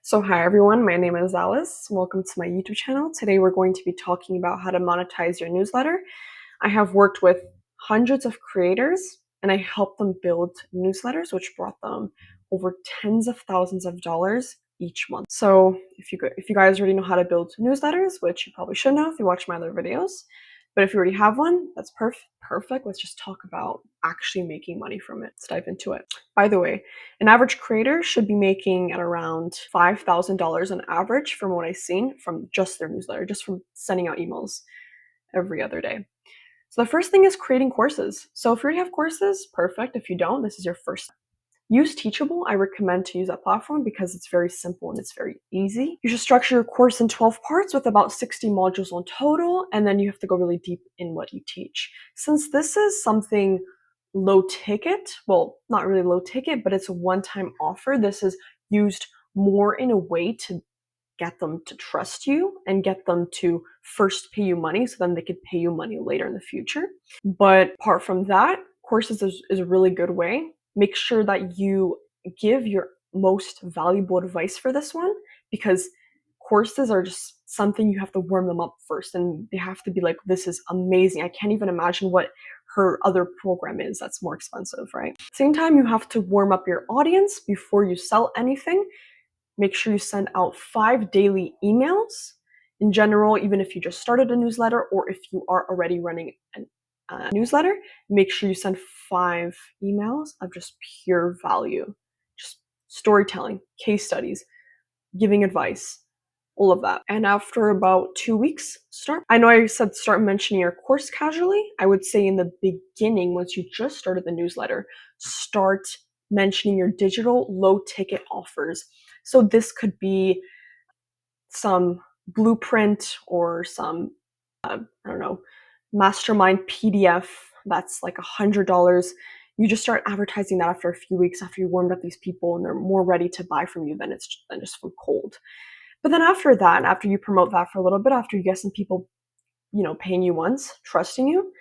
So hi everyone, my name is Alice. Welcome to my YouTube channel. Today we're going to be talking about how to monetize your newsletter. I have worked with hundreds of creators and I helped them build newsletters which brought them over tens of thousands of dollars each month. So if you guys already know how to build newsletters, which you probably should know if you watch my other videos, but if you already have one, that's perfect. Let's just talk about actually making money from it. Let's dive into it. By the way, an average creator should be making at around $5,000 on average from what I've seen from just their newsletter, just from sending out emails every other day. So the first thing is creating courses. So if you already have courses, perfect. If you don't, this is your first step. Use Teachable. I recommend to use that platform because it's very simple and it's very easy. You should structure your course in 12 parts with about 60 modules in total, and then you have to go really deep in what you teach. Since this is something low ticket, well, not really low ticket, but it's a one-time offer, this is used more in a way to get them to trust you and get them to first pay you money so then they could pay you money later in the future. But apart from that, courses is a really good way. Make sure that you give your most valuable advice for this one, because courses are just something you have to warm them up first and they have to be like, this is amazing. I can't even imagine what her other program is that's more expensive, right? Same time, you have to warm up your audience before you sell anything. Make sure you send out 5 daily emails. In general, even if you just started a newsletter or if you are already running a newsletter, make sure you send 5 emails of just pure value, just storytelling, case studies, giving advice, all of that. And after about 2 weeks, I know I said start mentioning your course casually. I would say in the beginning, once you just started the newsletter, start mentioning your digital low ticket offers. So this could be some blueprint or some, I don't know, mastermind PDF that's like $100. You just start advertising that after a few weeks, after you warmed up these people and they're more ready to buy from you than just from cold. But then after that, after you promote that for a little bit, after you get some people, paying you once, trusting you,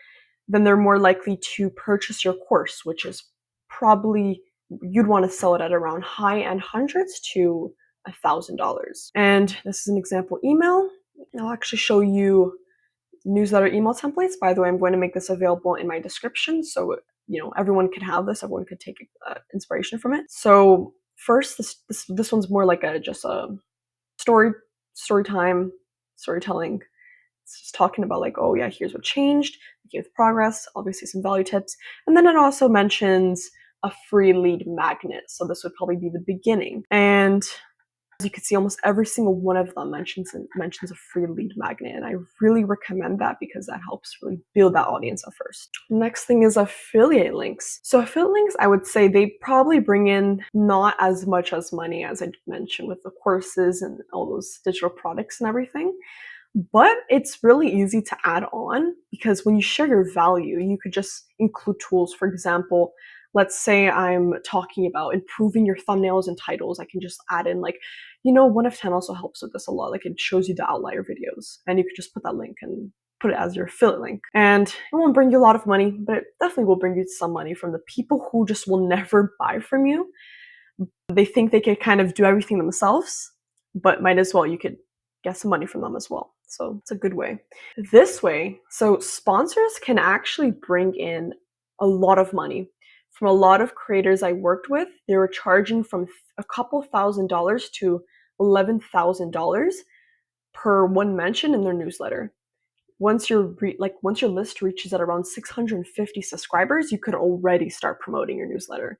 then they're more likely to purchase your course, which is probably, you'd want to sell it at around high-end hundreds to $1,000. And this is an example email. I'll actually show you newsletter email templates. By the way, I'm going to make this available in my description, so everyone can have this. Everyone could take inspiration from it. So first, this one's more like just a storytelling. It's just talking about like, oh yeah, here's what changed, with progress, obviously some value tips. And then it also mentions a free lead magnet. So this would probably be the beginning. And as you can see, almost every single one of them mentions a free lead magnet. And I really recommend that because that helps really build that audience up first. Next thing is affiliate links. So affiliate links, I would say they probably bring in not as much as money as I mentioned with the courses and all those digital products and everything. But it's really easy to add on because when you share your value, you could just include tools. For example, let's say I'm talking about improving your thumbnails and titles. I can just add in like, 1 of 10 also helps with this a lot. Like it shows you the outlier videos and you could just put that link and put it as your affiliate link. And it won't bring you a lot of money, but it definitely will bring you some money from the people who just will never buy from you. They think they could kind of do everything themselves, but might as well, you could get some money from them as well. So it's a good way. This way, so sponsors can actually bring in a lot of money. From a lot of creators I worked with, they were charging from a couple $1,000s to $11,000 per one mention in their newsletter. Once your list reaches at around 650 subscribers, you could already start promoting your newsletter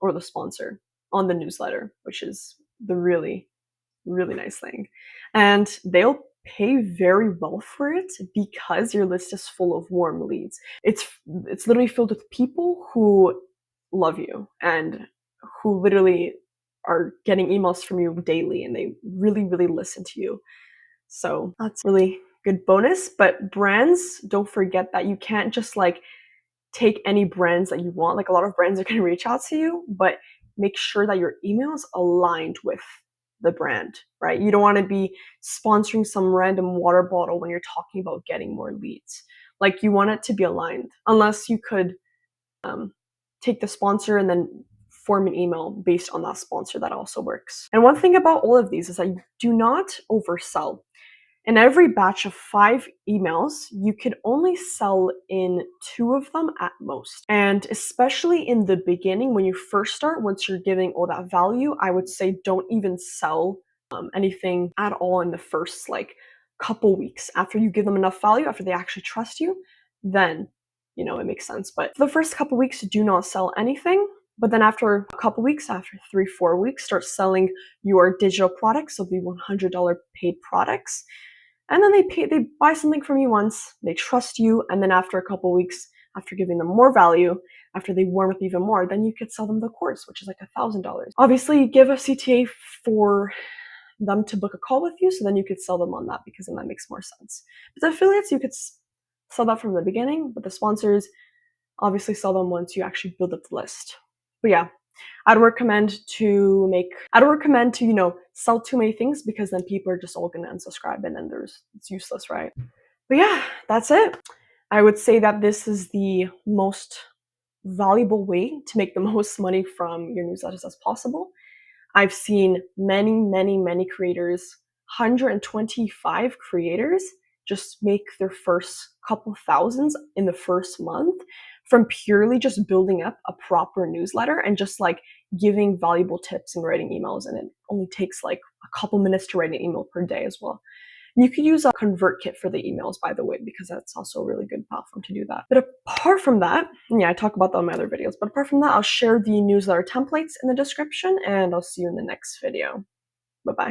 or the sponsor on the newsletter, which is the really, really nice thing. And they'll pay very well for it because your list is full of warm leads. It's literally filled with people who love you and who literally are getting emails from you daily and they really, really listen to you. So that's really good bonus. But brands, don't forget that you can't just like take any brands that you want. Like a lot of brands are going to reach out to you, but make sure that your email is aligned with the brand, right? You don't want to be sponsoring some random water bottle when you're talking about getting more leads. Like you want it to be aligned, unless you could take the sponsor and then form an email based on that sponsor. That also works. And one thing about all of these is that you do not oversell. In every batch of 5 emails, you could only sell in 2 of them at most. And especially in the beginning, when you first start, once you're giving all that value, I would say don't even sell anything at all in the first couple weeks. After you give them enough value, after they actually trust you, then it makes sense. But for the first couple weeks, do not sell anything. But then after a couple weeks, after 3-4 weeks, start selling your digital products, so the $100 paid products. And then they buy something from you once, they trust you, and then after a couple weeks, after giving them more value, after they warm up even more, then you could sell them the course, which is like $1,000. Obviously, give a CTA for them to book a call with you, so then you could sell them on that, because then that makes more sense. But the affiliates, you could sell that from the beginning, but the sponsors, obviously sell them once you actually build up the list. But yeah, I don't recommend to sell too many things, because then people are just all gonna unsubscribe, and then it's useless, right? But yeah, that's it. I would say that this is the most valuable way to make the most money from your newsletters as possible. I've seen many creators, 125 creators, just make their first couple thousands in the first month from purely just building up a proper newsletter and just giving valuable tips and writing emails. And it only takes a couple minutes to write an email per day as well. And you could use a ConvertKit for the emails, by the way, because that's also a really good platform to do that. But apart from that, and yeah, I talk about that in my other videos, but apart from that, I'll share the newsletter templates in the description, and I'll see you in the next video. Bye-bye.